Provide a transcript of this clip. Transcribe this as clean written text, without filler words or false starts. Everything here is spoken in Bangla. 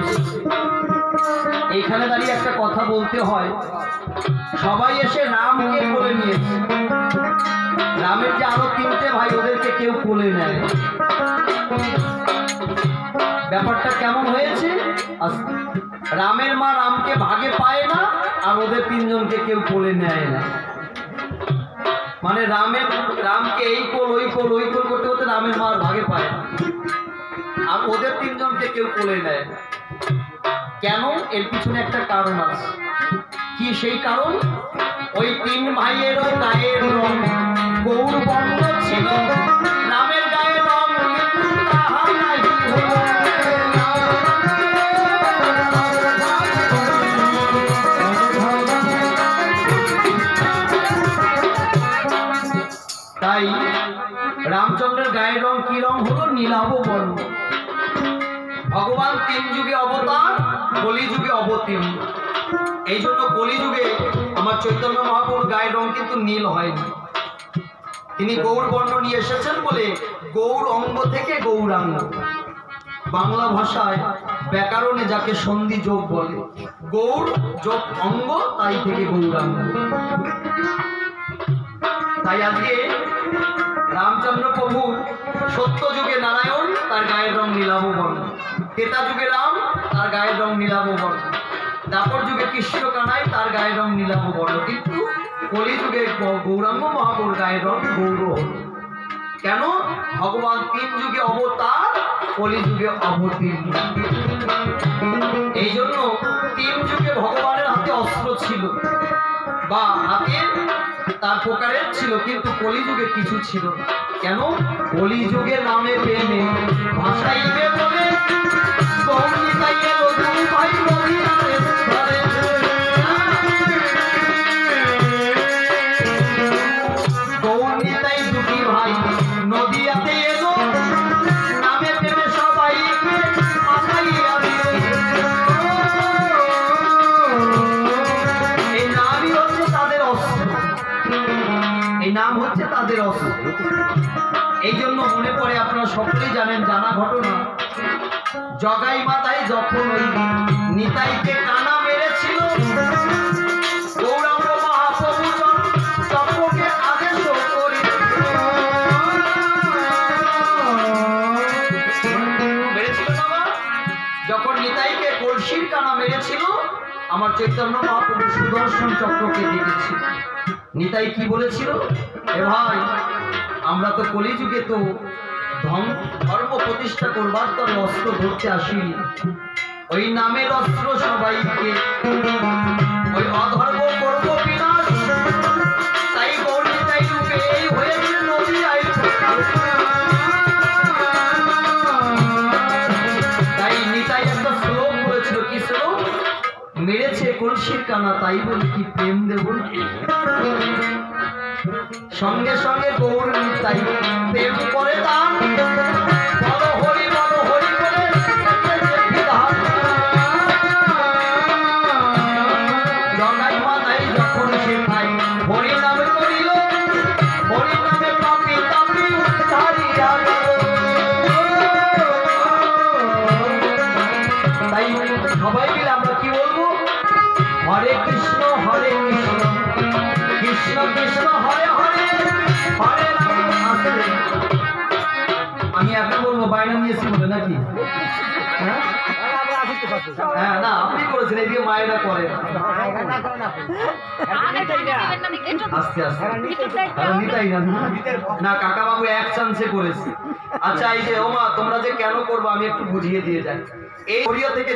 এসেছে। এইখানে দাঁড়িয়ে একটা কথা বলতে হয়, সবাই এসে রামকে কোলে নিয়েছে। রামের যে আরো 3টে ভাই, ওদেরকে কেউ কোলে নেয়। ব্যাপারটা কেমন হয়েছে? রামের মা রামকে ভাগে পায় না, আর ওদের 3জনকে কেউ কোলে নেয় না। মানে রামকে এই কোল ওই কোল ওই কোল করতে করতে রামের মা ভাগে পায় না, আর ওদের 3জনকে কেউ কোলে নেয় না। কেন? এর পিছনে একটা কারণ আছে। কি সেই কারণ? ওই 3 ভাইয়েরও গায়ের রং গৌর বর্ণ ছিল, রামের গায়ের রং কিন্তু তাহা নাই হলো। তাই রামচন্দ্রের গায়ের রং কি রং হলো? নীলাভ বর্ণ। ভগবান 3 যুগে অবতার, কলিযুগে অবতীর্ণ। এই জন্য কলিযুগে আমার চৈতন্য মহাপ্রভুর গায়ের রং কিন্তু নীল হয়নি। তিনি গৌর বর্ণ নিয়ে এসেছেন বলে গৌর অঙ্গ থেকে গৌরাঙ্গ। বাংলা ভাষায় ব্যাকরণে যাকে সন্ধি যোগ বলে, গৌর যোগ অঙ্গ, তাই থেকে গৌরাঙ্গ। তাই আজকে রামচন্দ্র প্রভু সত্য যুগে নারায়ণ, তার গায়ের রং নীলাভ বর্ণ। ত্রেতা যুগে রাম, তার গায়ের রং নীলাভ বর্ণ। দাপর যুগে কৃষ্ণ কানাই, তার গায়ের রং নীলাভ বর্ণ। কিন্তু কলিযুগে গৌরাঙ্গ মহাপ্রভুর গায়ের রং গৌর হল। কেন? ভগবান 3 যুগে অবতার, কলিযুগে অবতীর্ণ। এই জন্য 3 যুগে ভগবানের হাতে অস্ত্র ছিল, বা হাতে তার প্রকারের ছিল, কিন্তু কলিযুগে কিছু ছিল না। কেন? কলিযুগে নামে প্রেমে ভাষাইবে বলে গৌরীতাই এলো 2 ভাই মদিনারে ধরে। গৌরীতাই 2টি ভাই নদিয়াতে এলো, নামে প্রেমে সবাই ভাষাইয়া দিল। এই নামই হচ্ছে তাদের অস্ত্র, এই নাম হচ্ছে তাদের অস্ত্র। এই জন্য মনে পড়ে, আপনারা সকলেই জানেন, জানা ঘটনা, জগাই মাতাই যখন ওই নিতাইকে কানা মেরেছিল, গৌরাঙ্গ মহাপ্রভু চক্রকে আদেশ করে মেরেছিল না? যখন নিতাইকে কলসির কানা মেরেছিল, আমার চৈতন্য মহাপ্রভু সুদর্শন চক্রকে ডেকেছিল। নিতাই কি বলেছিল? এ ভাই, আমরা তো কলিযুগে তো ধর্ম প্রতিষ্ঠা করবার তবে অস্ত্র ধরতে আসিনি। ওই নামের অস্ত্র সবাইকে, ওই অধর্ম করব বিনাশ। তাই গৌরী তাই রূপে এই হয়েছে নদী আই। তাই নিতাই একটা শ্লোক বলেছিল। কি শ্লোক? মেরেছে কলসির কানা, তাই বলি কি প্রেম দেব। সঙ্গে সঙ্গে গৌর নিতাই প্রেম করে দান, বলো হরি বলে জগাই মাতাই যখন শেখাই হরি নামে করিল, হরি নামে পাপি তাপি উদ্ধারিয়া গেল। তাই সবাই মিলে আমরা কি বলবো? হরে কৃষ্ণ কৃষ্ণ কৃষ্ণ হরে হরে, হরে রাম হরে। আমি আপনি বলবো বায়না নিয়েছি বলে নাকি? হ্যাঁ, না আপনি করেছেন, এদিকে মায়েরা করে। আস্তে আস্তে নিতাই না, কাকা বাবু এক চান্সে করেছে। আচ্ছা, এই যে ওমা তোমরা যে কেন করবো আমি একটু বুঝিয়ে দিয়ে যাই। এই থেকে